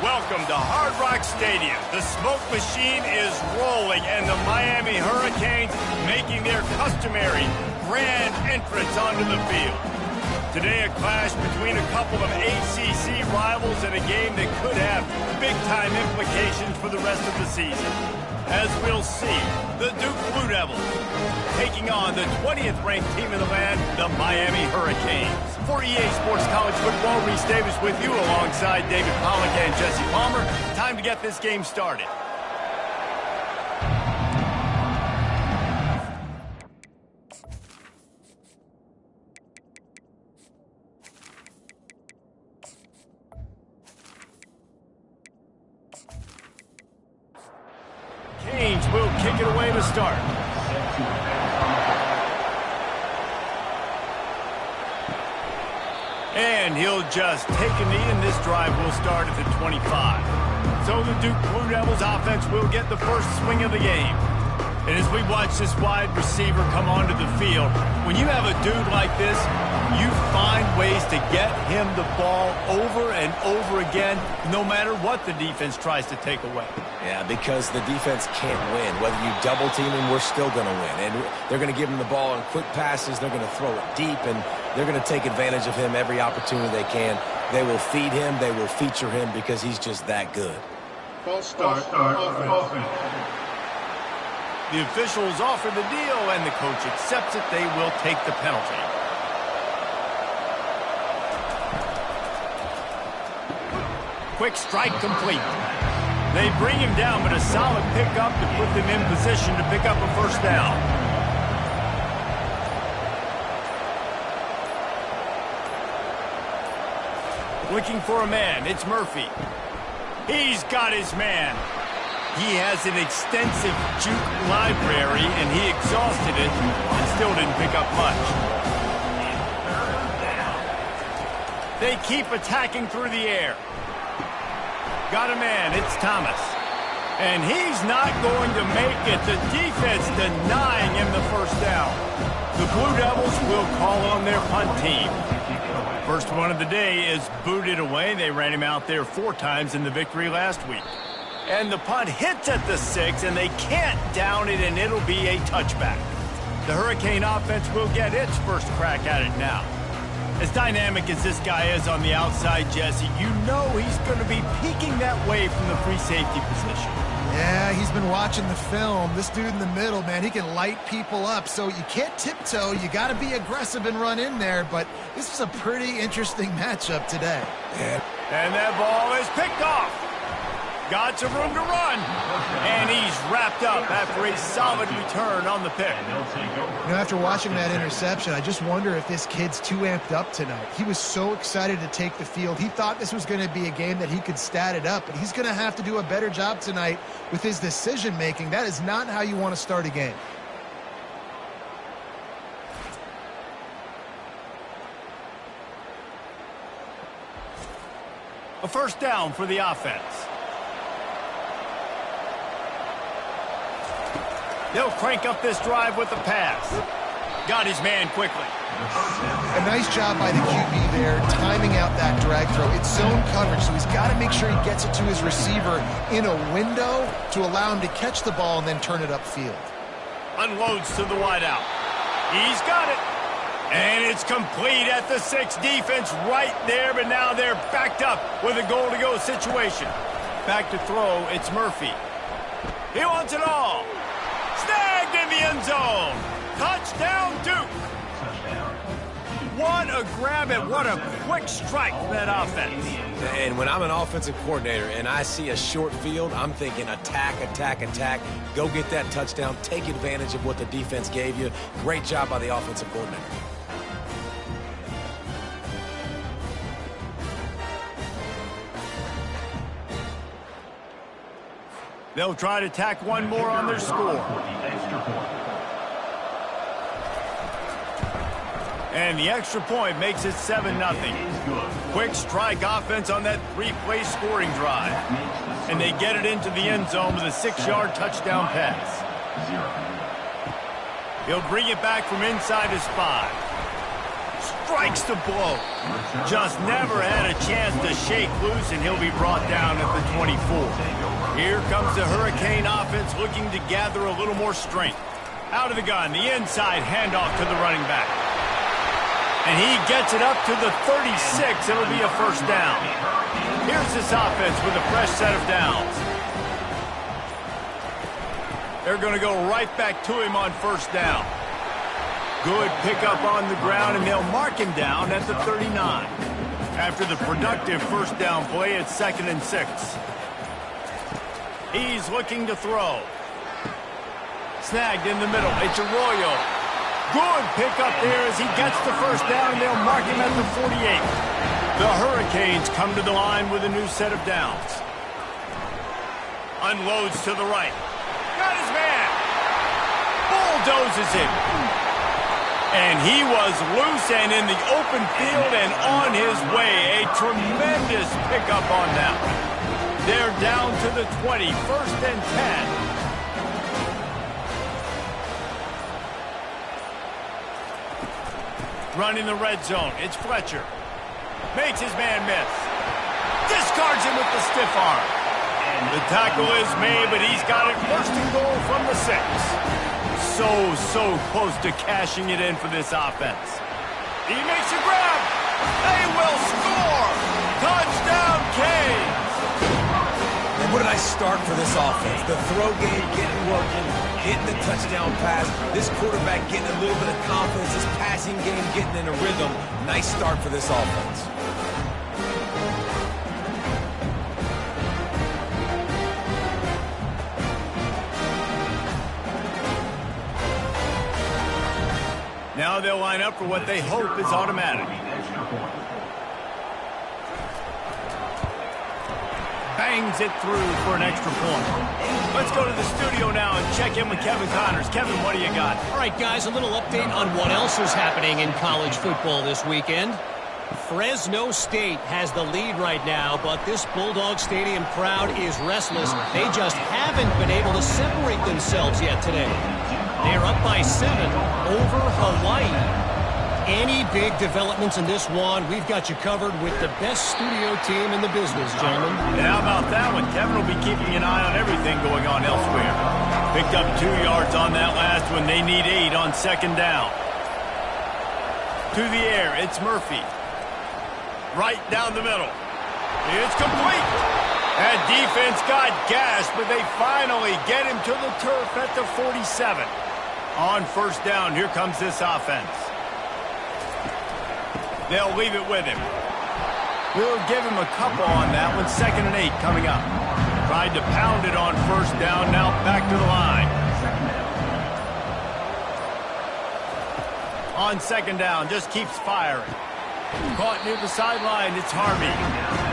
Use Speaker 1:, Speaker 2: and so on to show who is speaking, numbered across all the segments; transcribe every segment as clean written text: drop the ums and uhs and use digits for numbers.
Speaker 1: Welcome to Hard Rock Stadium. The smoke machine is rolling, and the Miami Hurricanes making their customary grand entrance onto the field. Today, a clash between a couple of ACC rivals in a game that could have big-time implications for the rest of the season. As we'll see, the Duke Blue Devils taking on the 20th-ranked team in the land, the Miami Hurricanes. For EA Sports College Football, Reese Davis with you alongside David Pollack and Jesse Palmer. Time to get this game started. Canes will kick it away to start. And he'll just take a knee, and this drive will start at the 25. So the Duke Blue Devils offense will get the first swing of the game. And as we watch this wide receiver come onto the field, when you have a dude like this, you find ways to get him the ball over and over again, no matter what the defense tries to take away.
Speaker 2: Yeah, because the defense can't win. Whether you double team him, we're still going to win. And they're going to give him the ball in quick passes. They're going to throw it deep, and they're going to take advantage of him every opportunity they can. They will feed him. They will feature him because he's just that good.
Speaker 3: False start offense.
Speaker 1: The officials offer the deal, and the coach accepts it. They will take the penalty. Quick strike complete. They bring him down, but a solid pickup to put them in position to pick up a first down. Looking for a man, it's Murphy. He's got his man. He has an extensive juke library, and he exhausted it and still didn't pick up much. They keep attacking through the air. Got a man, it's Thomas. And he's not going to make it. The defense denying him the first down. The Blue Devils will call on their punt team. First one of the day is booted away. They ran him out there 4 times in the victory last week. And the punt hits at the 6, and they can't down it, and it'll be a touchback. The Hurricane offense will get its first crack at it now. As dynamic as this guy is on the outside, Jesse, you know he's going to be peeking that way from the free safety position.
Speaker 4: Yeah, he's been watching the film. This dude in the middle, man, he can light people up. So you can't tiptoe. You got to be aggressive and run in there. But this is a pretty interesting matchup today.
Speaker 1: And that ball is picked off. Got some room to run. And he's wrapped up after a solid return on the pick.
Speaker 4: You know, after watching that interception, I just wonder if this kid's too amped up tonight. He was so excited to take the field. He thought this was going to be a game that he could stat it up, but he's going to have to do a better job tonight with his decision-making. That is not how you want to start a game.
Speaker 1: A first down for the offense. They'll crank up this drive with the pass. Got his man quickly.
Speaker 4: A nice job by the QB there, timing out that drag throw. It's zone coverage, so he's got to make sure he gets it to his receiver in a window to allow him to catch the ball and then turn it upfield.
Speaker 1: Unloads to the wideout. He's got it. And it's complete at the 6. Defense right there, but now they're backed up with a goal-to-go situation. Back to throw, it's Murphy. He wants it all. Snagged in the end zone. Touchdown, Duke. What a grab and what a quick strike from that offense.
Speaker 2: And when I'm an offensive coordinator and I see a short field, I'm thinking attack, attack, attack. Go get that touchdown. Take advantage of what the defense gave you. Great job by the offensive coordinator.
Speaker 1: They'll try to tack one more on their score. And the extra point makes it 7-0. Quick strike offense on that 3-play scoring drive. And they get it into the end zone with a 6-yard touchdown pass. He'll bring it back from inside his 5. Strikes the blow. Just never had a chance to shake loose, and he'll be brought down at the 24. Here comes the Hurricane offense looking to gather a little more strength. Out of the gun, the inside handoff to the running back. And he gets it up to the 36. It'll be a first down. Here's this offense with a fresh set of downs. They're going to go right back to him on first down. Good pickup on the ground, and they'll mark him down at the 39. After the productive first down play, it's 2nd and 6. He's looking to throw. Snagged in the middle. It's Arroyo. Good pickup there as he gets the first down, and they'll mark him at the 48. The Hurricanes come to the line with a new set of downs. Unloads to the right. Got his man. Bulldozes him. And he was loose and in the open field and on his way. A tremendous pickup on that one. They're down to the 20, 1st and 10. Running the red zone. It's Fletcher. Makes his man miss. Discards him with the stiff arm. The tackle is made, but he's got it 1st and goal from the 6. So close to cashing it in for this offense. He makes a grab. They will score. Touchdown, Canes.
Speaker 2: And what did I start for this offense? The throw game getting working, getting the touchdown pass. This quarterback getting a little bit of confidence. This passing game getting in a rhythm. Nice start for this offense.
Speaker 1: Now they'll line up for what they hope is automatic. Bangs it through for an extra point. Let's go to the studio now and check in with Kevin Connors. Kevin, what do you got?
Speaker 5: All right, guys, a little update on what else is happening in college football this weekend. Fresno State has the lead right now, but this Bulldog Stadium crowd is restless. They just haven't been able to separate themselves yet today. They're up by 7 over Hawaii. Any big developments in this one, we've got you covered with the best studio team in the business, gentlemen.
Speaker 1: And how about that one? Kevin will be keeping an eye on everything going on elsewhere. Picked up 2 yards on that last one. They need 8 on 2nd down. To the air, it's Murphy. Right down the middle. It's complete. That defense got gashed, but they finally get him to the turf at the 47. On first down, here comes this offense. They'll leave it with him. We'll give him a couple on that one. 2nd and 8 coming up. Tried to pound it on first down, now back to the line. On 2nd down, just keeps firing. Caught near the sideline, it's Harvey.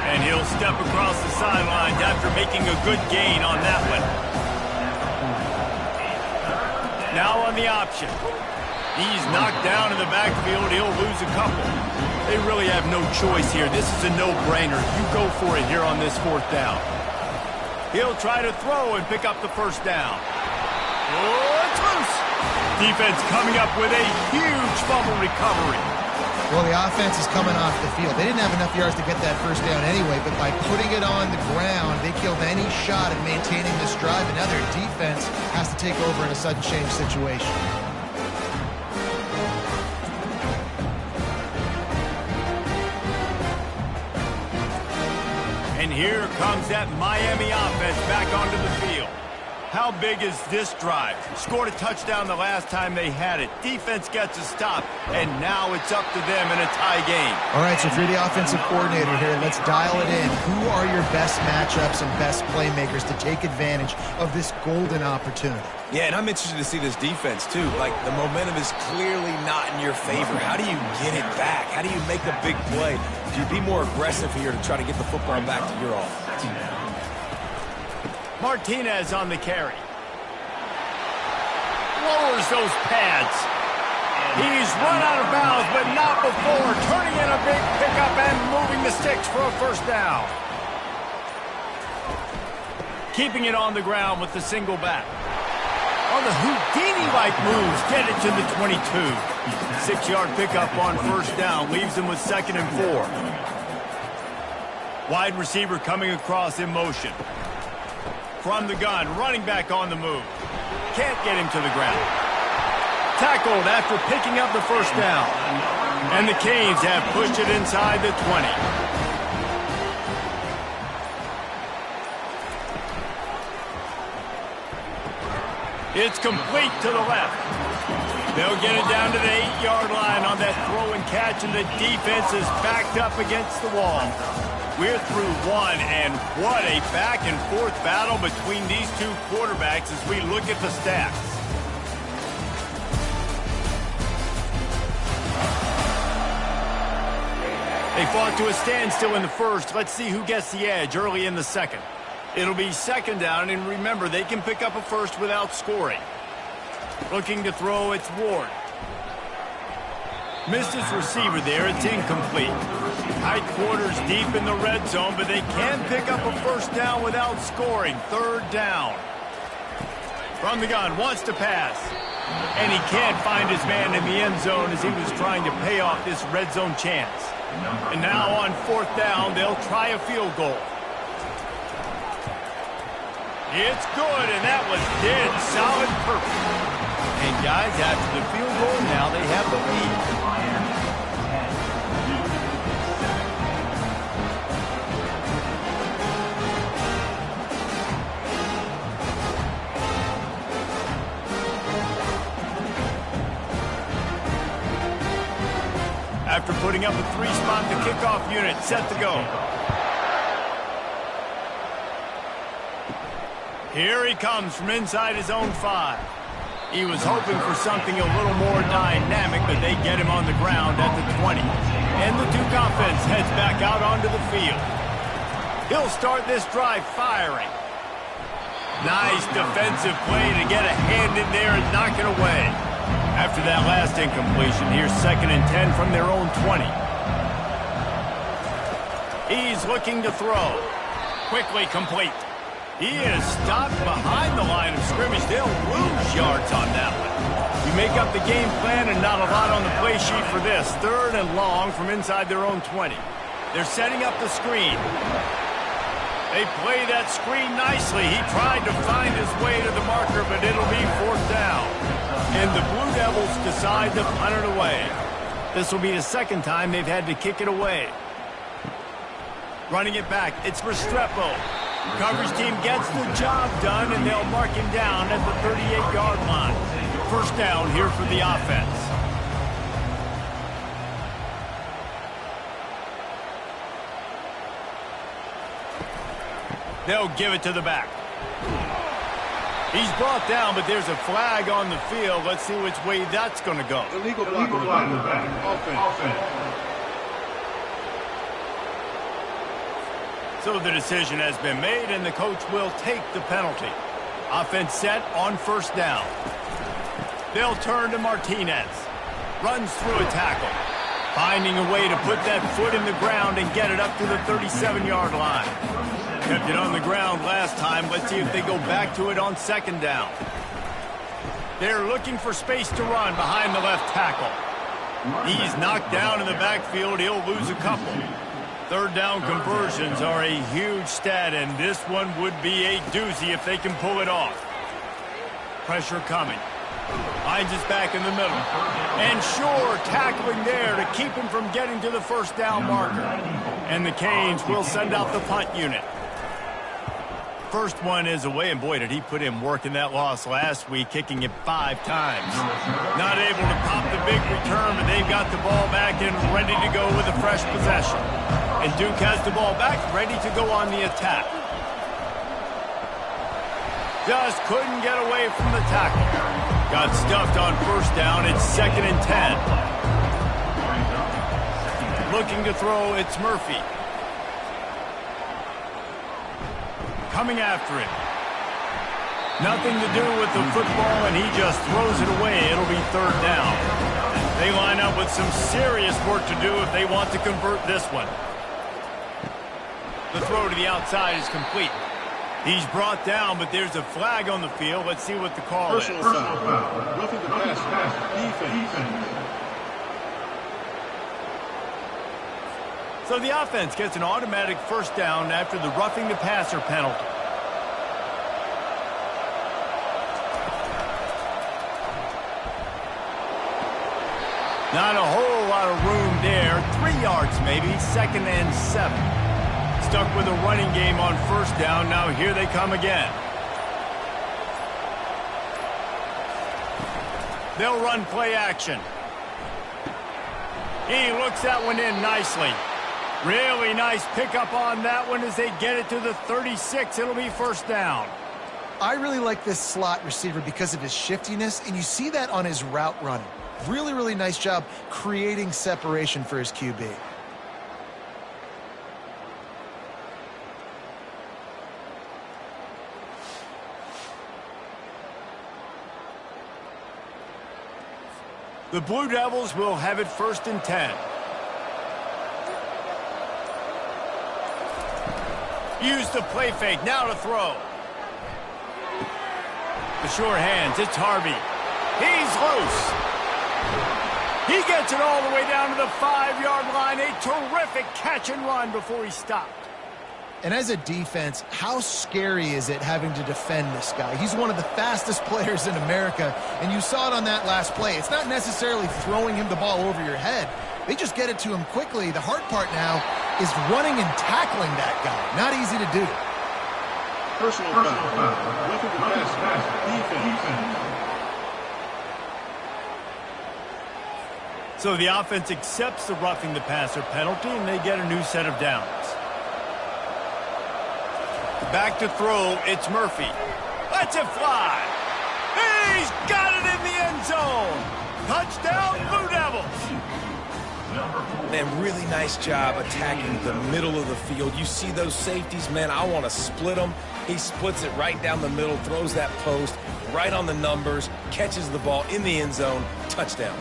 Speaker 1: And he'll step across the sideline after making a good gain on that one. Now on the option. He's knocked down in the backfield. He'll lose a couple. They really have no choice here. This is a no-brainer. You go for it here on this 4th down. He'll try to throw and pick up the first down. Oh, it's loose. Defense coming up with a huge fumble recovery.
Speaker 4: Well, the offense is coming off the field. They didn't have enough yards to get that first down anyway, but by putting it on the ground, they killed any shot at maintaining this drive, and now their defense has to take over in a sudden change situation.
Speaker 1: And here comes that Miami offense back onto the field. How big is this drive? Scored a touchdown the last time they had it. Defense gets a stop, and now it's up to them in a tie game.
Speaker 4: All right, so if you're the offensive coordinator here, let's dial it in. Who are your best matchups and best playmakers to take advantage of this golden opportunity?
Speaker 2: Yeah, and I'm interested to see this defense, too. Like, the momentum is clearly not in your favor. How do you get it back? How do you make a big play? Do you be more aggressive here to try to get the football back to your offense?
Speaker 1: Martinez on the carry. Lowers those pads. He's run out of bounds, but not before. Turning in a big pickup and moving the sticks for a first down. Keeping it on the ground with the single back. On the Houdini-like moves, get it to the 22. 6-yard pickup on first down leaves them with 2nd and 4. Wide receiver coming across in motion. From the gun, running back on the move. Can't get him to the ground. Tackled after picking up the first down. And the Canes have pushed it inside the 20. It's complete to the left. They'll get it down to the 8-yard line on that throw and catch, and the defense is backed up against the wall. We're through one, and what a back-and-forth battle between these two quarterbacks as we look at the stats. They fought to a standstill in the first. Let's see who gets the edge early in the second. It'll be 2nd down, and remember, they can pick up a first without scoring. Looking to throw, it's Ward. Missed his receiver there, it's incomplete. Tight quarters deep in the red zone, but they can pick up a first down without scoring. 3rd down. From the gun, wants to pass. And he can't find his man in the end zone as he was trying to pay off this red zone chance. And now on 4th down, they'll try a field goal. It's good, and that was dead solid perfect. And guys, after the field goal, now they have the lead. After putting up a 3-spot, the kickoff unit set to go. Here he comes from inside his own 5. He was hoping for something a little more dynamic, but they get him on the ground at the 20. And the Duke offense heads back out onto the field. He'll start this drive firing. Nice defensive play to get a hand in there and knock it away. After that last incompletion, here's 2nd and 10 from their own 20. He's looking to throw. Quickly complete. He is stopped behind the line of scrimmage. They'll lose yards on that one. You make up the game plan and not a lot on the play sheet for this. 3rd and long from inside their own 20. They're setting up the screen. They play that screen nicely. He tried to find his way to the marker, but it'll be 4th down. And the Blue Devils decide to punt it away. This will be the 2nd time they've had to kick it away. Running it back, it's Restrepo. Coverage team gets the job done, and they'll mark him down at the 38-yard line. 1st down here for the offense. They'll give it to the back. He's brought down, but there's a flag on the field. Let's see which way that's going to go.
Speaker 3: Illegal block in the back. Offense.
Speaker 1: So the decision has been made, and the coach will take the penalty. Offense set on 1st down. They'll turn to Martinez. Runs through a tackle. Finding a way to put that foot in the ground and get it up to the 37-yard line. Kept it on the ground last time. Let's see if they go back to it on 2nd down. They're looking for space to run behind the left tackle. He's knocked down in the backfield. He'll lose a couple. 3rd down conversions are a huge stat, and this one would be a doozy if they can pull it off. Pressure coming. Finds his back in the middle. And sure, tackling there to keep him from getting to the 1st down marker. And the Canes will send out the punt unit. First one is away, and boy, did he put in work in that loss last week, kicking it 5 times. Not able to pop the big return, but they've got the ball back and ready to go with a fresh possession. And Duke has the ball back, ready to go on the attack. Just couldn't get away from the tackle. Got stuffed on 1st down. It's 2nd and 10. Looking to throw, it's Murphy. Coming after it. Nothing to do with the football, and he just throws it away. It'll be 3rd down. They line up with some serious work to do if they want to convert this one. The throw to the outside is complete. He's brought down, but there's a flag on the field. Let's see what the call is.
Speaker 3: Personal foul. Roughing the passer. Defense.
Speaker 1: So the offense gets an automatic first down after the roughing the passer penalty. Not a whole lot of room there. 3 yards maybe, 2nd and 7. Stuck with a running game on first down. Now here they come again. They'll run play action. He looks that one in nicely. Really nice pickup on that one as they get it to the 36. It'll be first down.
Speaker 4: I really like this slot receiver because of his shiftiness, and you see that on his route running. Really, really nice job creating separation for his QB.
Speaker 1: The Blue Devils will have it 1st and 10. Use the play fake, now to throw. The sure hands, it's Harvey. He's loose. He gets it all the way down to the 5-yard line. A terrific catch and run before he stopped.
Speaker 4: And as a defense, how scary is it having to defend this guy? He's one of the fastest players in America, and you saw it on that last play. It's not necessarily throwing him the ball over your head. They just get it to him quickly. The hard part now is running and tackling that guy. Not easy to do.
Speaker 3: Personal foul. Roughing the passer. Defense.
Speaker 1: So the offense accepts the roughing the passer penalty, and they get a new set of downs. Back to throw, it's Murphy. Lets it fly. He's got it in the end zone. Touchdown, Blue Devils.
Speaker 2: Man, really nice job attacking the middle of the field. You see those safeties, man, I want to split them. He splits it right down the middle, throws that post, right on the numbers, catches the ball in the end zone, touchdown.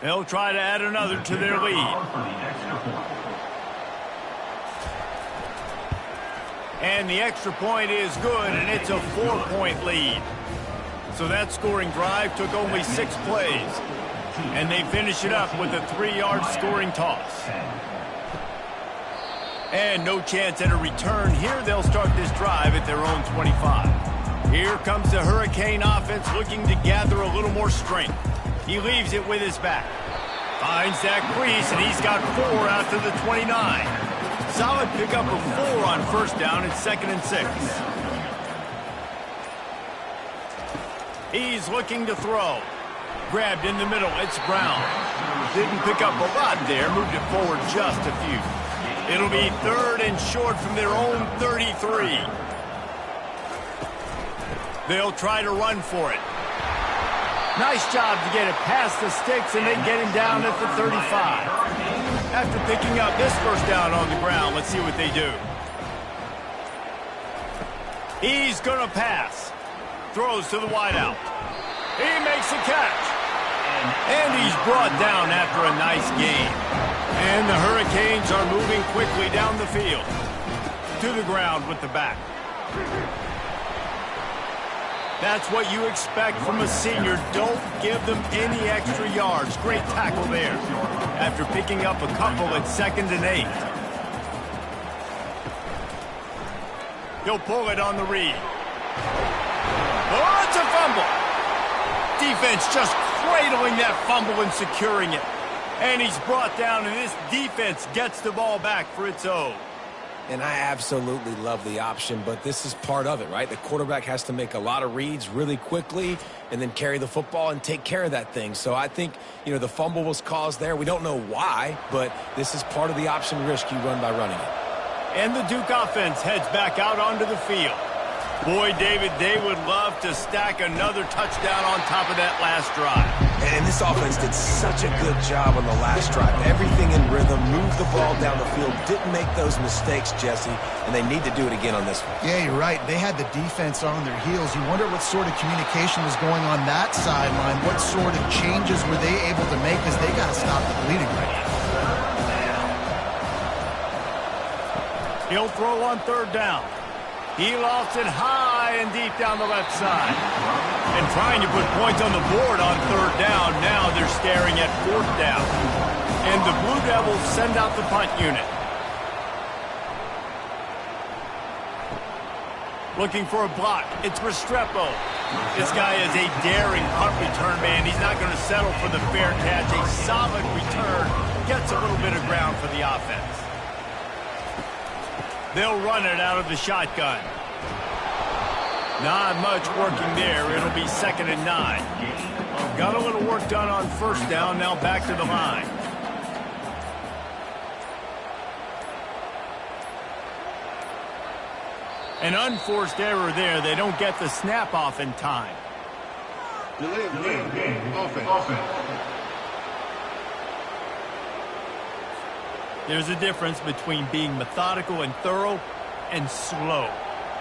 Speaker 1: They'll try to add another to their lead. And the extra point is good, and it's a 4-point lead. So that scoring drive took only 6 plays. And they finish it up with a 3-yard scoring toss. And no chance at a return here. They'll start this drive at their own 25. Here comes the Hurricane offense looking to gather a little more strength. He leaves it with his back. Finds that crease, and he's got 4 after the 29. Solid pickup of 4 on first down. It's 2nd and 6. He's looking to throw. Grabbed in the middle. It's Brown. Didn't pick up a lot there. Moved it forward just a few. It'll be 3rd and short from their own 33. They'll try to run for it. Nice job to get it past the sticks, and they get him down at the 35. After picking up this first down on the ground, let's see what they do. He's going to pass. Throws to the wideout. He makes a catch. And he's brought down after a nice gain. And the Hurricanes are moving quickly down the field. To the ground with the back. That's what you expect from a senior. Don't give them any extra yards. Great tackle there. After picking up a couple at 2nd and 8. He'll pull it on the read. Oh, it's a fumble. Defense just cradling that fumble and securing it. And he's brought down, and this defense gets the ball back for its own.
Speaker 2: And I absolutely love the option, but this is part of it, right? The quarterback has to make a lot of reads really quickly and then carry the football and take care of that thing. So I think, the fumble was caused there. We don't know why, but this is part of the option risk you run by running it.
Speaker 1: And the Duke offense heads back out onto the field. Boy, David, they would love to stack another touchdown on top of that last drive.
Speaker 2: And this offense did such a good job on the last drive. Everything in rhythm, moved the ball down the field, didn't make those mistakes, Jesse, and they need to do it again on this one.
Speaker 4: Yeah, you're right. They had the defense on their heels. You wonder what sort of communication was going on that sideline. What sort of changes were they able to make, because they got to stop the bleeding right now.
Speaker 1: He'll throw on third down. He lofts it high and deep down the left side. And trying to put points on the board on third down. Now they're staring at fourth down. And the Blue Devils send out the punt unit. Looking for a block. It's Restrepo. This guy is a daring punt return man. He's not going to settle for the fair catch. A solid return. Gets a little bit of ground for the offense. They'll run it out of the shotgun. Not much working there. It'll be 2nd and 9. Got a little work done on first down. Now back to the line. An unforced error there. They don't get the snap off in time.
Speaker 3: Delay of game. Offense.
Speaker 1: There's a difference between being methodical and thorough and slow.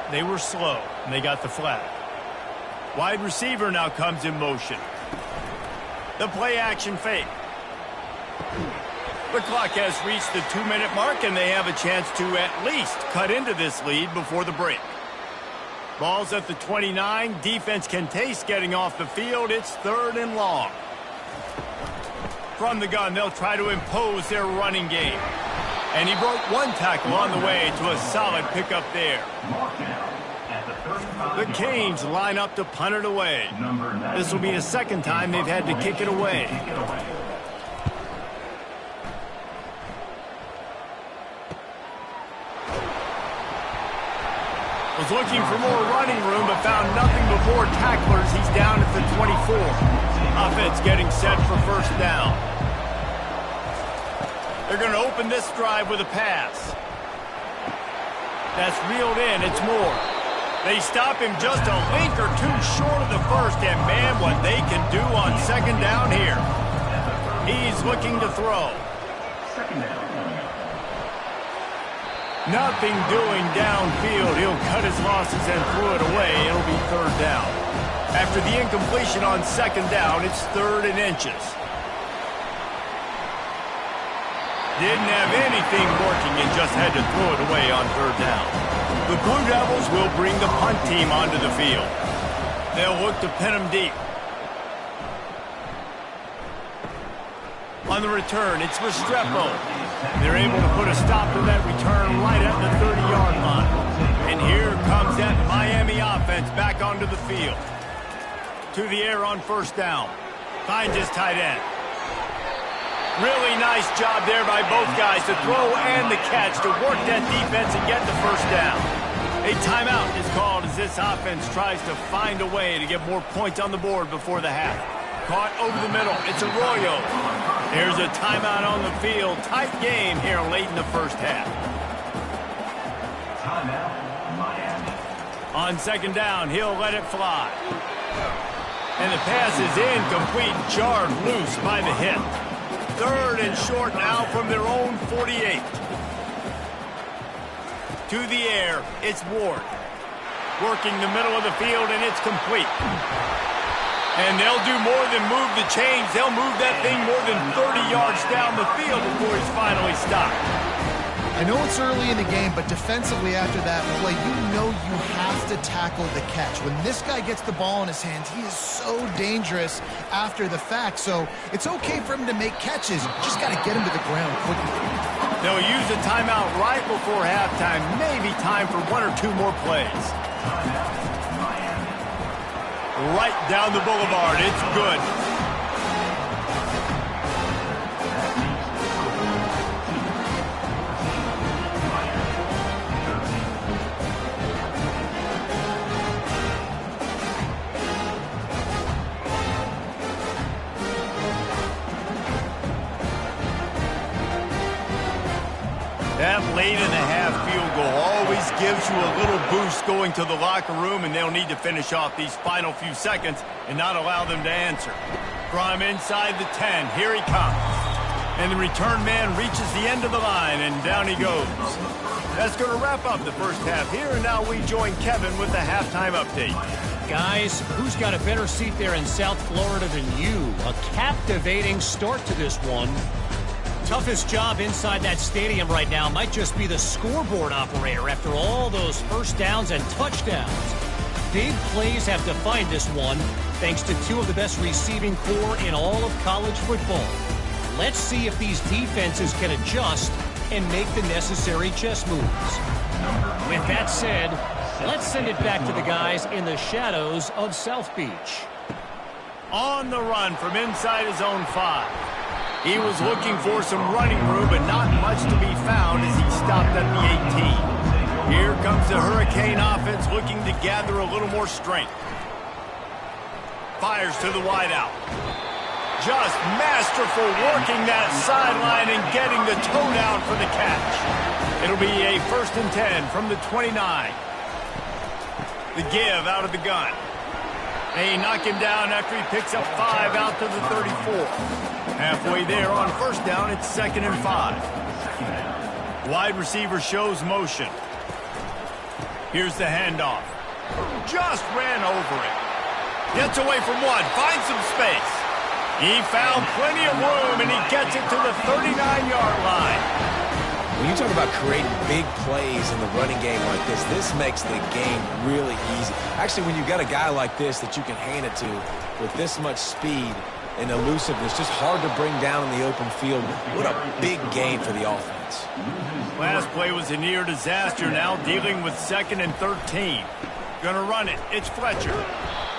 Speaker 1: They were slow, and they got the flag. Wide receiver now comes in motion. The play action fake. The clock has reached the 2-minute mark, and they have a chance to at least cut into this lead before the break. Ball's at the 29. Defense can taste getting off the field. It's 3rd and long. From the gun, they'll try to impose their running game. And he broke one tackle on the way to a solid pickup there. The Canes line up to punt it away. This will be the 2nd time they've had to kick it away. Was looking for more running room, but found nothing before tacklers. He's down at the 24. Offense getting set for first down. They're going to open this drive with a pass. That's reeled in. It's Moore. They stop him just a link or two short of the first, and man, what they can do on 2nd down here. He's looking to throw. Nothing doing downfield. He'll cut his losses and throw it away. It'll be 3rd down. After the incompletion on 2nd down, it's 3rd and inches. Didn't have anything working and just had to throw it away on 3rd down. The Blue Devils will bring the punt team onto the field. They'll look to pin them deep. On the return, it's Restrepo. They're able to put a stop to that return right at the 30-yard line. And here comes that Miami offense back onto the field. To the air on first down. Finds his tight end. Really nice job there by both guys to throw and the catch to work that defense and get the first down. A timeout is called as this offense tries to find a way to get more points on the board before the half. Caught over the middle. It's Arroyo. There's a timeout on the field. Tight game here late in the first half.
Speaker 6: Timeout, Miami.
Speaker 1: On 2nd down, he'll let it fly. And the pass is incomplete, jarred loose by the hit. 3rd and short now from their own 48. To the air, it's Ward. Working the middle of the field, and it's complete. And they'll do more than move the chains. They'll move that thing more than 30 yards down the field before he's finally stopped.
Speaker 4: I know it's early in the game, but defensively after that play, you know you have to tackle the catch. When this guy gets the ball in his hands, he is so dangerous after the fact. So it's okay for him to make catches. You just got to get him to the ground quickly.
Speaker 1: They'll use a timeout right before halftime. Maybe time for 1 or 2 more plays. Right down the boulevard. It's good. That late in the half field goal always always gives you a little boost going to the locker room, and they'll need to finish off these final few seconds and not allow them to answer. From inside the 10, here he comes. And the return man reaches the end of the line, and down he goes. That's going to wrap up the first half here, and now we join Kevin with the halftime update.
Speaker 5: Guys, who's got a better seat there in South Florida than you? A captivating start to this one. Toughest job inside that stadium right now might just be the scoreboard operator after all those first downs and touchdowns. Big plays have defined this one, thanks to two of the best receiving corps in all of college football. Let's see if these defenses can adjust and make the necessary chess moves. With that said, let's send it back to the guys in the shadows of South Beach.
Speaker 1: On the run from inside his own 5. He was looking for some running room, but not much to be found as he stopped at the 18. Here comes the Hurricane offense looking to gather a little more strength. Fires to the wideout. Just masterful working that sideline and getting the toe down for the catch. It'll be a 1st and 10 from the 29. The give out of the gun. They knock him down after he picks up 5 out to the 34. Halfway there on 1st down, it's 2nd and 5. Wide receiver shows motion. Here's the handoff. Just ran over it. Gets away from one, finds some space. He found plenty of room, and he gets it to the 39-yard line.
Speaker 2: When you talk about creating big plays in the running game like this makes the game really easy. Actually, when you've got a guy like this that you can hand it to with this much speed and elusiveness, just hard to bring down in the open field. What a big gain for the offense.
Speaker 1: Last play was a near disaster, now dealing with 2nd and 13. Gonna run it. It's Fletcher.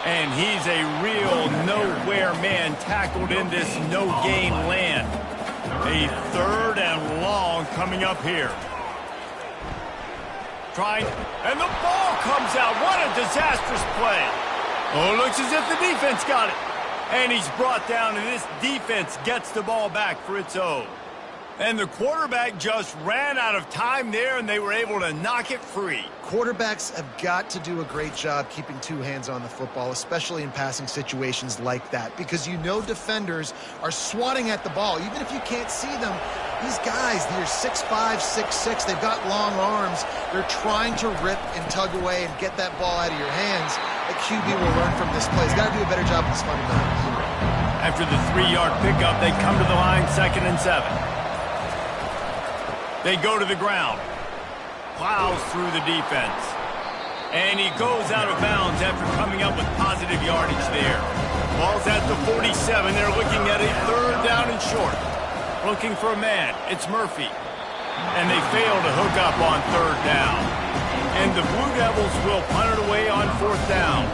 Speaker 1: And he's a real nowhere man tackled in this no-gain land. A 3rd and long coming up here. Trying, and the ball comes out. What a disastrous play. Oh, looks as if the defense got it. And he's brought down, and this defense gets the ball back for its own. And the quarterback just ran out of time there, and they were able to knock it free.
Speaker 4: Quarterbacks have got to do a great job keeping 2 hands on the football, especially in passing situations like that, because you know defenders are swatting at the ball. Even if you can't see them, these guys, they're 6'5", 6'6", they've got long arms. They're trying to rip and tug away and get that ball out of your hands. The QB will learn from this play. He's got to do a better job with his fundamentals.
Speaker 1: After the 3-yard pickup, they come to the line, 2nd and 7. They go to the ground. Plows through the defense. And he goes out of bounds after coming up with positive yardage there. Ball's at the 47. They're looking at a 3rd down and short. Looking for a man. It's Murphy. And they fail to hook up on 3rd down. And the Blue Devils will punt it away on 4th down.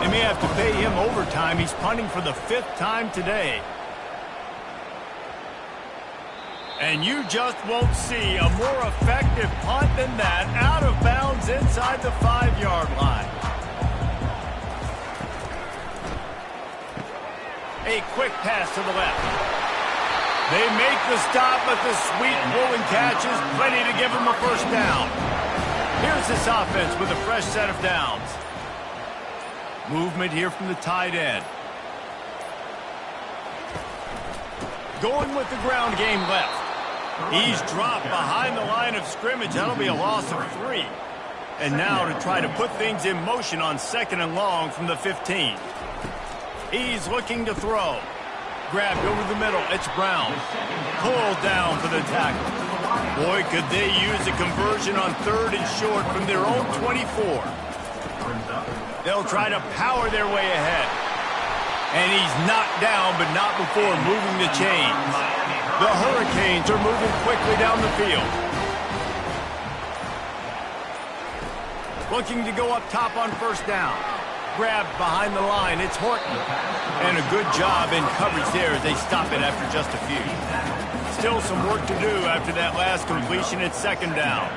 Speaker 1: They may have to pay him overtime. He's punting for the 5th time today. And you just won't see a more effective punt than that, out of bounds inside the 5-yard line. A quick pass to the left. They make the stop, but the sweet rolling catch is plenty to give them a 1st down. Here's this offense with a fresh set of downs. Movement here from the tight end. Going with the ground game left. He's dropped behind the line of scrimmage. That'll be a loss of 3. And now to try to put things in motion on 2nd and long from the 15. He's looking to throw. Grabbed over the middle. It's Brown. Pulled down for the tackle. Boy, could they use a conversion on 3rd and short from their own 24. They'll try to power their way ahead. And he's knocked down, but not before moving the chains. The Hurricanes are moving quickly down the field. Looking to go up top on 1st down. Grabbed behind the line. It's Horton. And a good job in coverage there as they stop it after just a few. Still some work to do after that last completion at 2nd down.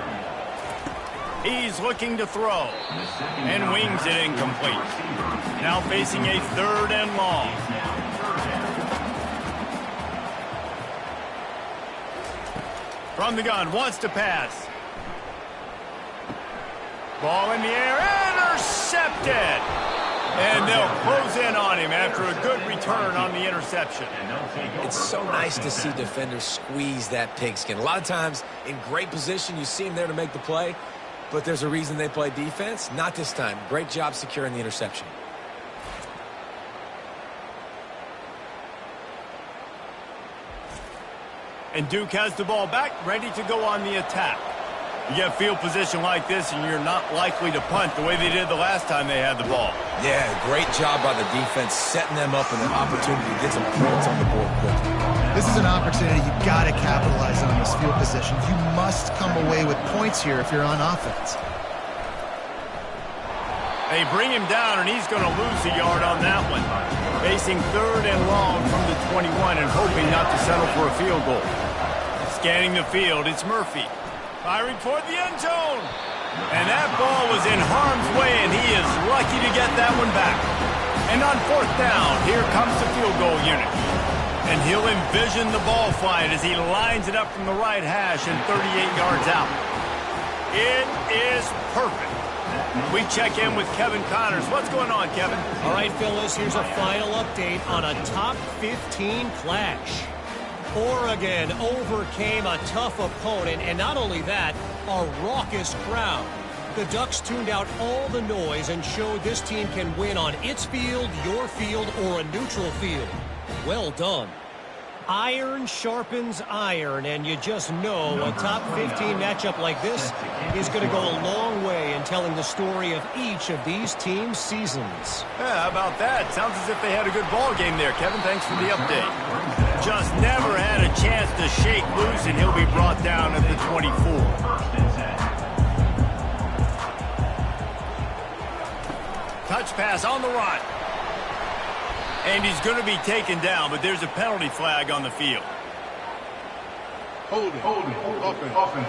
Speaker 1: He's looking to throw. And wings it incomplete. Now facing a 3rd and long. From the gun, wants to pass. Ball in the air, intercepted. And they'll close in on him after a good return on the interception.
Speaker 2: It's so nice to see defenders squeeze that pigskin. A lot of times in great position, you see him there to make the play, but there's a reason they play defense. Not this time. Great job securing the interception.
Speaker 1: And Duke has the ball back, ready to go on the attack. You get field position like this, and you're not likely to punt the way they did the last time they had the ball.
Speaker 2: Yeah, great job by the defense, setting them up with an opportunity to get some points on the board quickly.
Speaker 4: This is an opportunity you've got to capitalize on this field position. You must come away with points here if you're on offense.
Speaker 1: They bring him down, and he's going to lose a yard on that one. Facing 3rd and long from the 21 and hoping not to settle for a field goal. Scanning the field, it's Murphy. Firing toward the end zone. And that ball was in harm's way, and he is lucky to get that one back. And on 4th down, here comes the field goal unit. And he'll envision the ball flight as he lines it up from the right hash and 38 yards out. It is perfect. We check in with Kevin Connors. What's going on, Kevin?
Speaker 5: All right, Phyllis, here's a final update on a top 15 clash. Oregon overcame a tough opponent, and not only that, a raucous crowd. The Ducks tuned out all the noise and showed this team can win on its field, your field, or a neutral field. Well done. Iron sharpens iron, and you just know a top 15 matchup like this is going to go a long way in telling the story of each of these teams' seasons.
Speaker 1: Yeah, how about that? Sounds as if they had a good ball game there, Kevin. Thanks for the update. Just never had a chance to shake loose, and he'll be brought down at the 24. Touch pass on the run. And he's going to be taken down, but there's a penalty flag on the field.
Speaker 3: Hold it. Offense.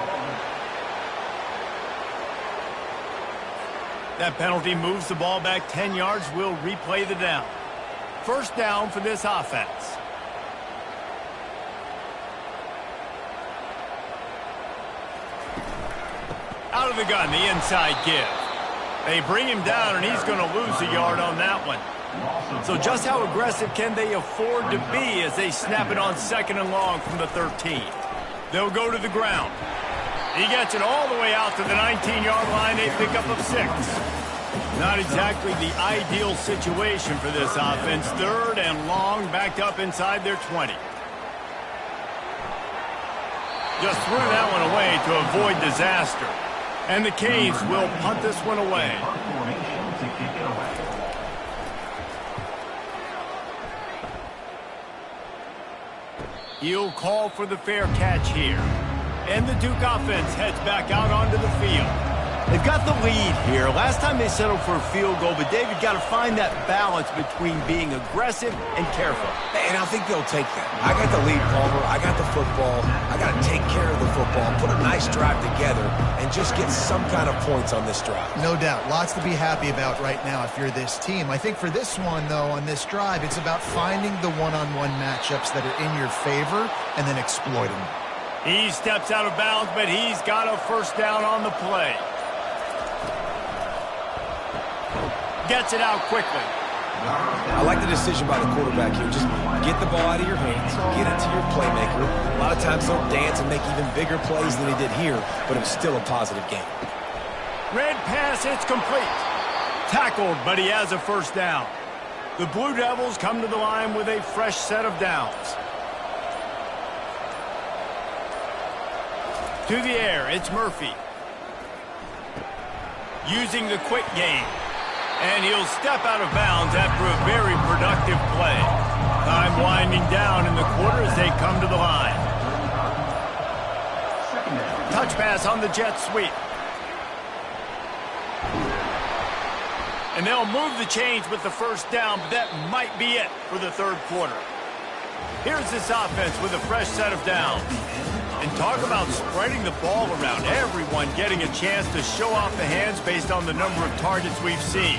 Speaker 1: That penalty moves the ball back 10 yards. We'll replay the down. 1st down for this offense. Out of the gun, the inside give. They bring him down, and he's going to lose a yard on that one. So just how aggressive can they afford to be as they snap it on 2nd and long from the 13? They'll go to the ground. He gets it all the way out to the 19-yard line, a pickup of 6. Not exactly the ideal situation for this offense. 3rd and long, backed up inside their 20. Just threw that one away to avoid disaster. And the Canes will punt this one away. He'll call for the fair catch here. And the Duke offense heads back out onto the field. They've got the lead here. Last time they settled for a field goal, but David got to find that balance between being aggressive and careful.
Speaker 2: And I think they'll take that. I got the lead, Palmer. I got the football. I got to take care of the football, put a nice drive together, and just get some kind of points on this drive.
Speaker 4: No doubt. Lots to be happy about right now if you're this team. I think for this one, though, on this drive, it's about finding the one-on-one matchups that are in your favor and then exploiting them.
Speaker 1: He steps out of bounds, but he's got a 1st down on the play. Gets it out quickly.
Speaker 2: I like the decision by the quarterback here. Just get the ball out of your hands, get it to your playmaker. A lot of times they'll dance and make even bigger plays than he did here, but it was still a positive game.
Speaker 1: Red pass, it's complete. Tackled, but he has a 1st down. The Blue Devils come to the line with a fresh set of downs. To the air, it's Murphy. Using the quick game. And he'll step out of bounds after a very productive play. Time winding down in the quarter as they come to the line. Touch pass on the jet sweep. And they'll move the chains with the 1st down, but that might be it for the 3rd quarter. Here's this offense with a fresh set of downs. And talk about spreading the ball around. Everyone getting a chance to show off the hands based on the number of targets we've seen.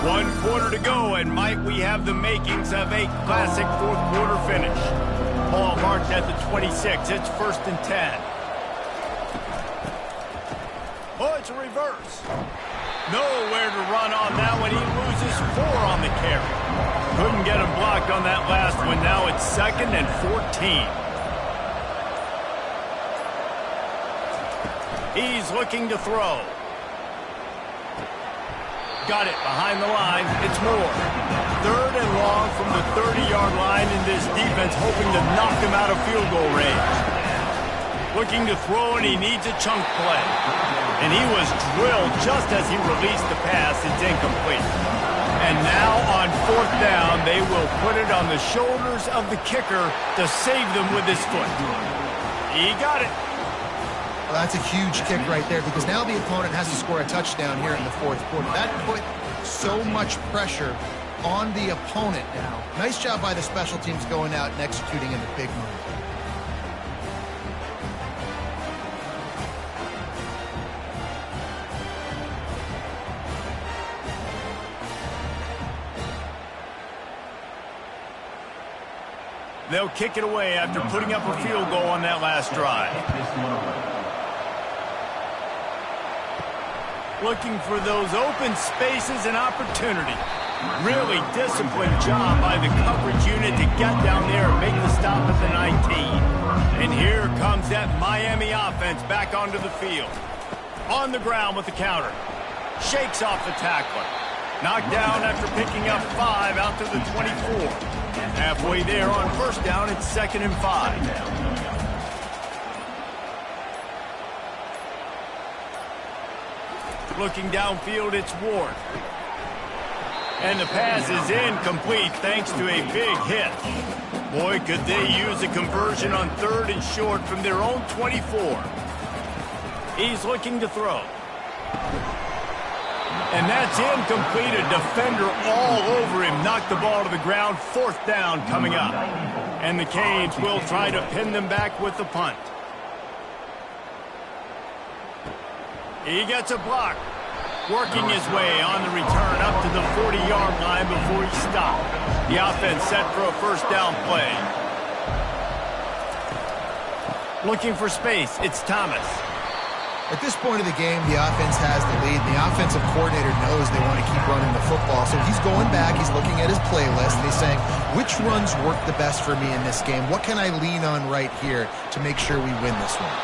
Speaker 1: One quarter to go, and might we have the makings of a classic 4th quarter finish. Ball marked at the 26. It's 1st and 10. Oh, it's a reverse. Nowhere to run on that one. He loses 4 on the carry. Couldn't get him blocked on that last one. Now it's 2nd and 14. He's looking to throw. Got it behind the line. It's Moore. 3rd and long from the 30-yard line, and this defense hoping to knock him out of field goal range. Looking to throw, and he needs a chunk play. And he was drilled just as he released the pass. It's incomplete. And now on 4th down, they will put it on the shoulders of the kicker to save them with his foot. He got it.
Speaker 4: Well, that's a huge kick right there because now the opponent has to score a touchdown here in the 4th quarter. That put so much pressure on the opponent now. Nice job by the special teams going out and executing in the big moment.
Speaker 1: They'll kick it away after putting up a field goal on that last drive. Looking for those open spaces and opportunity. Really disciplined job by the coverage unit to get down there and make the stop at the 19. And here comes that Miami offense back onto the field. On the ground with the counter. Shakes off the tackler. Knocked down after picking up 5 out to the 24. Halfway there on 1st down, it's 2nd and 5. Looking downfield, it's Ward. And the pass is incomplete thanks to a big hit. Boy, could they use a conversion on 3rd and short from their own 24. He's looking to throw. And that's incomplete. A defender all over him. Knocked the ball to the ground. 4th down coming up. And the Canes will try to pin them back with the punt. He gets a block. Working his way on the return up to the 40-yard line before he stopped. The offense set for a 1st down play. Looking for space. It's Thomas.
Speaker 4: At this point of the game, the offense has the lead. The offensive coordinator knows they want to keep running the football. So he's going back. He's looking at his playlist, and he's saying, which runs work the best for me in this game? What can I lean on right here to make sure we win this one?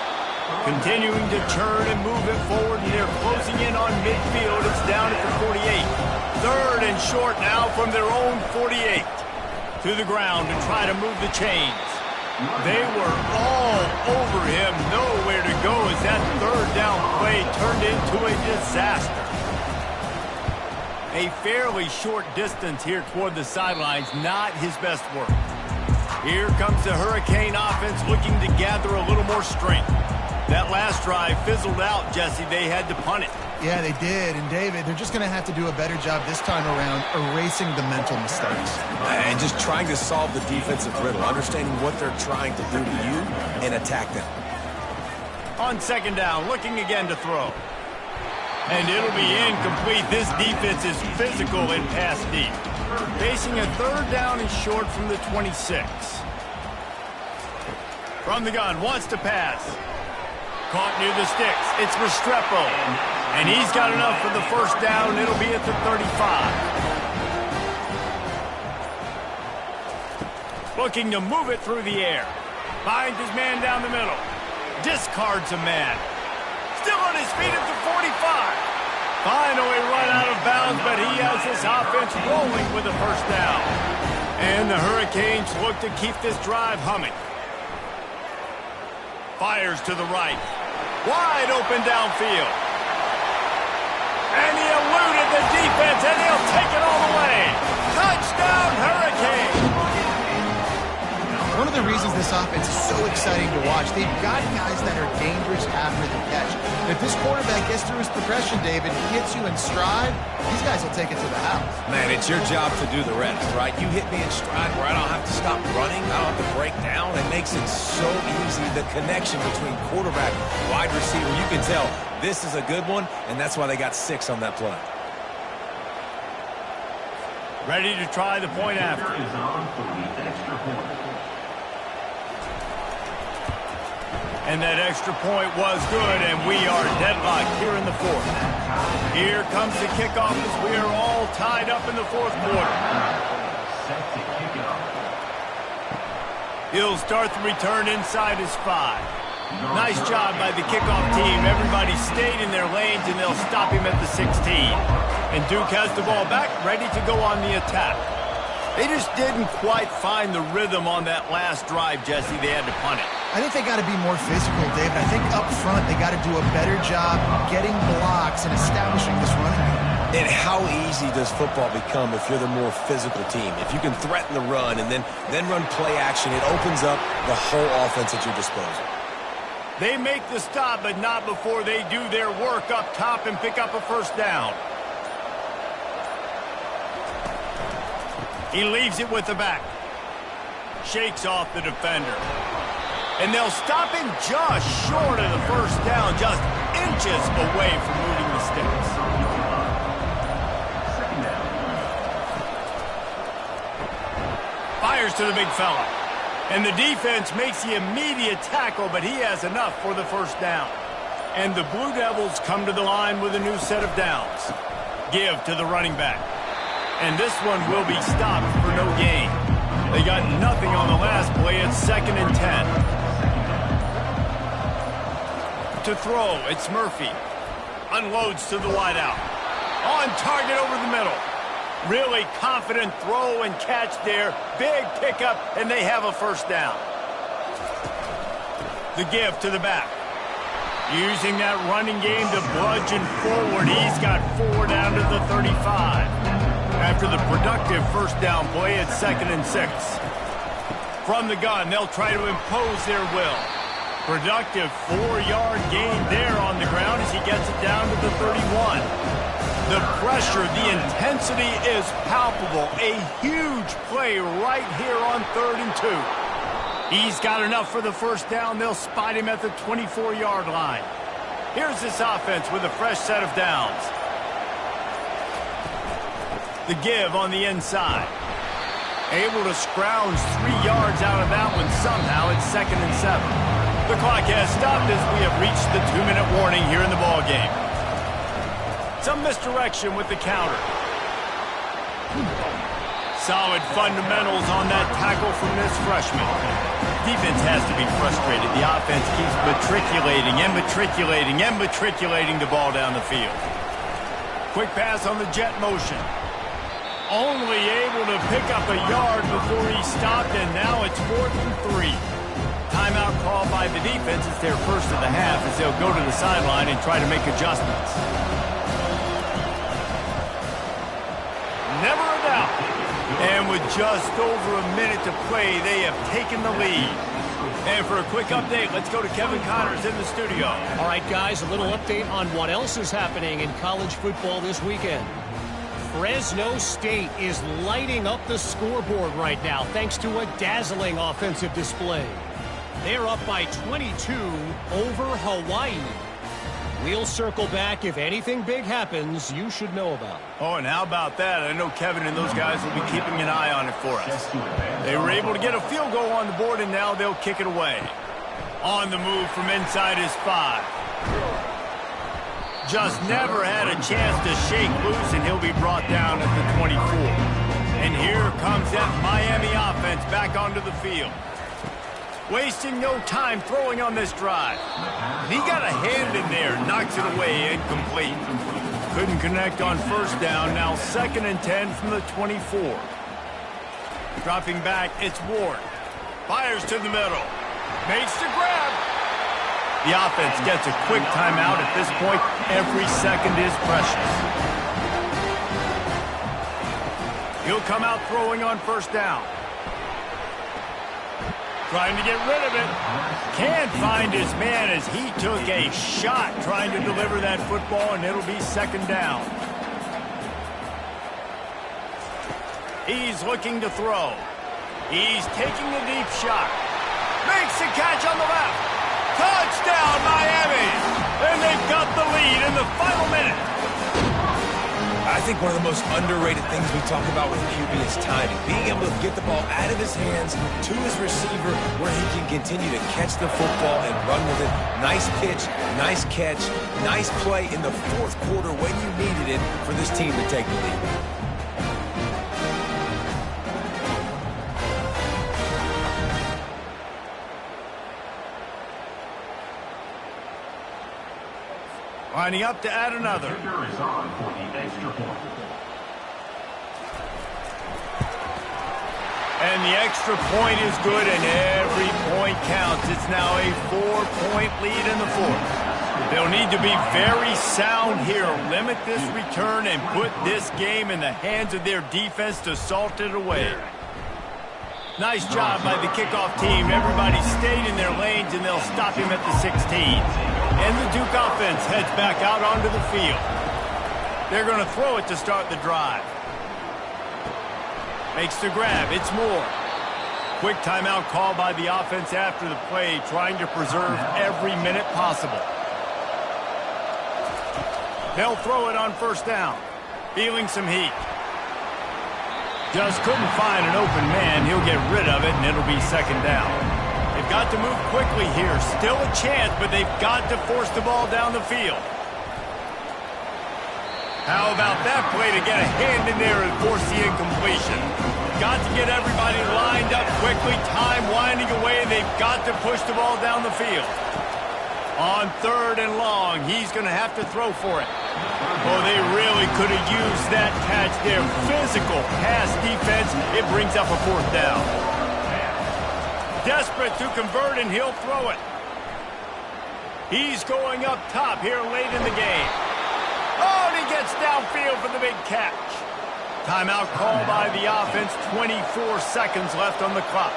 Speaker 1: Continuing to turn and move it forward, and they're closing in on midfield. It's down at the 48. 3rd and short now from their own 48. To the ground to try to move the chains. They were all over him. Nowhere to go as that 3rd down play turned into a disaster. A fairly short distance here toward the sidelines. Not his best work. Here comes the Hurricane offense looking to gather a little more strength. That last drive fizzled out, Jesse. They had to punt it.
Speaker 4: Yeah, they did. And, David, they're just going to have to do a better job this time around erasing the mental mistakes.
Speaker 2: And just trying to solve the defensive riddle, understanding what they're trying to do to you and attack them.
Speaker 1: On 2nd down, looking again to throw. And it'll be incomplete. This defense is physical and pass deep. Facing a 3rd down and short from the 26. From the gun, wants to pass. Caught near the sticks. It's Restrepo. And he's got enough for the 1st down. It'll be at the 35. Looking to move it through the air. Finds his man down the middle. Discards a man. Still on his feet at the 45. Finally run out of bounds, but he has this offense rolling with a 1st down. And the Hurricanes look to keep this drive humming. Fires to the right. Wide open downfield. And he eluded the defense, and he'll take it all the way. Touchdown, Hurricane!
Speaker 4: One of the reasons this offense is so exciting to watch, they've got guys that are dangerous after the catch. And if this quarterback gets through his progression, David, he hits you in stride, these guys will take it to the house.
Speaker 2: Man, it's your job to do the rest, right? You hit me in stride where I don't have to stop running. I don't have to break down. It makes it so easy. The connection between quarterback and wide receiver, you can tell this is a good one, and that's why they got 6 on that play.
Speaker 1: Ready to try the point after. And that extra point was good, and we are deadlocked here in the fourth. Here comes the kickoff as we are all tied up in the fourth quarter. He'll start the return inside his 5. Nice job by the kickoff team. Everybody stayed in their lanes, and they'll stop him at the 16. And Duke has the ball back, ready to go on the attack. They just didn't quite find the rhythm on that last drive, Jesse. They had to punt it.
Speaker 4: I think they got to be more physical, David. I think up front they got to do a better job getting blocks and establishing this running game.
Speaker 2: And how easy does football become if you're the more physical team? If you can threaten the run and then run play action, it opens up the whole offense at your disposal.
Speaker 1: They make the stop, but not before they do their work up top and pick up a first down. He leaves it with the back. Shakes off the defender. And they'll stop him just short of the first down, just inches away from moving the sticks. Fires to the big fella. And the defense makes the immediate tackle, but he has enough for the first down. And the Blue Devils come to the line with a new set of downs. Give to the running back. And this one will be stopped for no gain. They got nothing on the last play. It's 2nd and 10. To throw, it's Murphy. Unloads to the wideout. On target over the middle. Really confident throw and catch there. Big pickup, and they have a first down. The give to the back. Using that running game to bludgeon forward. He's got 4 down to the 35. After the productive first down play, it's 2nd and 6. From the gun, they'll try to impose their will. Productive 4-yard gain there on the ground as he gets it down to the 31. The pressure, the intensity is palpable. A huge play right here on 3rd and 2. He's got enough for the first down. They'll spot him at the 24-yard line. Here's this offense with a fresh set of downs. The give on the inside. Able to scrounge 3 yards out of that one somehow. It's 2nd and 7. The clock has stopped as we have reached the 2-minute warning here in the ballgame. Some misdirection with the counter. Solid fundamentals on that tackle from this freshman. Defense has to be frustrated. The offense keeps matriculating and matriculating and matriculating the ball down the field. Quick pass on the jet motion. Only able to pick up a yard before he stopped, and now it's 4th and 3. Timeout called by the defense. It's their first of the half as they'll go to the sideline and try to make adjustments. Never a doubt. And with just over a minute to play, they have taken the lead. And for a quick update, let's go to Kevin Connors in the studio.
Speaker 5: All right, guys, a little update on what else is happening in college football this weekend. Fresno State is lighting up the scoreboard right now thanks to a dazzling offensive display. They're up by 22 over Hawaii. We'll circle back if anything big happens you should know about.
Speaker 1: Oh, and how about that? I know Kevin and those guys will be keeping an eye on it for us. They were able to get a field goal on the board, and now they'll kick it away. On the move from inside his 5. Just never had a chance to shake loose, and he'll be brought down at the 24. And here comes that Miami offense back onto the field. Wasting no time throwing on this drive. He got a hand in there, knocks it away, incomplete. Couldn't connect on first down, now 2nd and 10 from the 24. Dropping back, it's Ward. Fires to the middle. Makes the grab. The offense gets a quick timeout at this point. Every second is precious. He'll come out throwing on first down. Trying to get rid of it. Can't find his man as he took a shot trying to deliver that football, and it'll be 2nd down. He's looking to throw. He's taking a deep shot. Makes the catch on the left. Touchdown, Miami! And they've got the lead in the final minute.
Speaker 2: I think one of the most underrated things we talk about with QB is timing. Being able to get the ball out of his hands to his receiver where he can continue to catch the football and run with it. Nice pitch, nice catch, nice play in the fourth quarter when you needed it for this team to take the lead.
Speaker 1: Lining up to add another.
Speaker 3: Is on for the extra point.
Speaker 1: And the extra point is good, and every point counts. It's now a 4-point lead in the fourth. They'll need to be very sound here, limit this return, and put this game in the hands of their defense to salt it away. Nice job by the kickoff team. Everybody stayed in their lanes, and they'll stop him at the 16. And the Duke offense heads back out onto the field. They're going to throw it to start the drive. Makes the grab. It's Moore. Quick timeout call by the offense after the play, trying to preserve every minute possible. They'll throw it on first down. Feeling some heat. Just couldn't find an open man. He'll get rid of it, and it'll be second down. They've got to move quickly here. Still a chance, but they've got to force the ball down the field. How about that play to get a hand in there and force the incompletion? Got to get everybody lined up quickly. Time winding away, and they've got to push the ball down the field. On third and long, he's going to have to throw for it. Oh, they really could have used that catch there. Physical pass defense. It brings up a fourth down. Desperate to convert, and he'll throw it. He's going up top here late in the game. Oh, and he gets downfield for the big catch. Timeout call by the offense. 24 seconds left on the clock.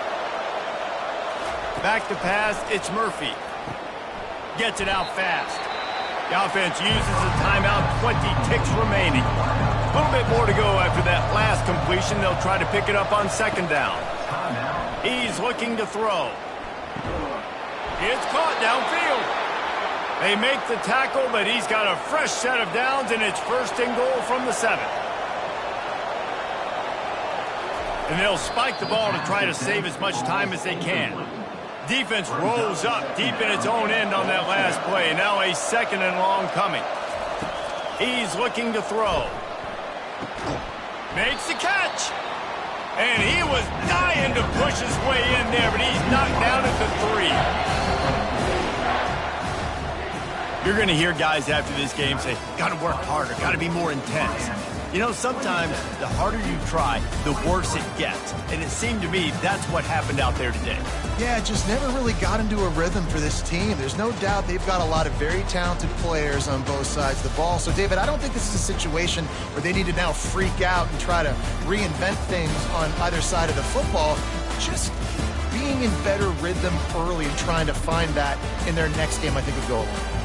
Speaker 1: Back to pass, it's Murphy. Gets it out fast. The offense uses a timeout, 20 ticks remaining. A little bit more to go after that last completion. They'll try to pick it up on second down. He's looking to throw. It's caught downfield. They make the tackle, but he's got a fresh set of downs, and it's first and goal from the 7. And they'll spike the ball to try to save as much time as they can. Defense rolls up deep in its own end on that last play. Now a second and long coming. He's looking to throw. Makes the catch. And he was dying to push his way in there, but he's knocked down at the 3. You're going to hear guys after this game say, got to work harder, got to be more intense. You know, sometimes the harder you try, the worse it gets. And it seemed to me that's what happened out there today.
Speaker 4: Yeah, it just never really got into a rhythm for this team. There's no doubt they've got a lot of very talented players on both sides of the ball. So, David, I don't think this is a situation where they need to now freak out and try to reinvent things on either side of the football. Just being in better rhythm early and trying to find that in their next game, I think, would go a long way.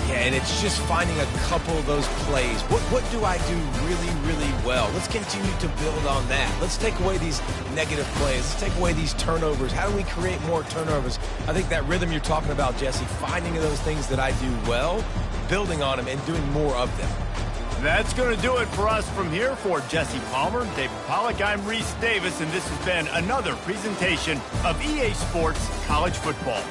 Speaker 2: Yeah, and it's just finding a couple of those plays. What do I do really, really well? Let's continue to build on that. Let's take away these negative plays. Let's take away these turnovers. How do we create more turnovers? I think that rhythm you're talking about, Jesse, finding those things that I do well, building on them, and doing more of them.
Speaker 1: That's going to do it for us from here. For Jesse Palmer, David Pollack, I'm Reese Davis, and this has been another presentation of EA Sports College Football.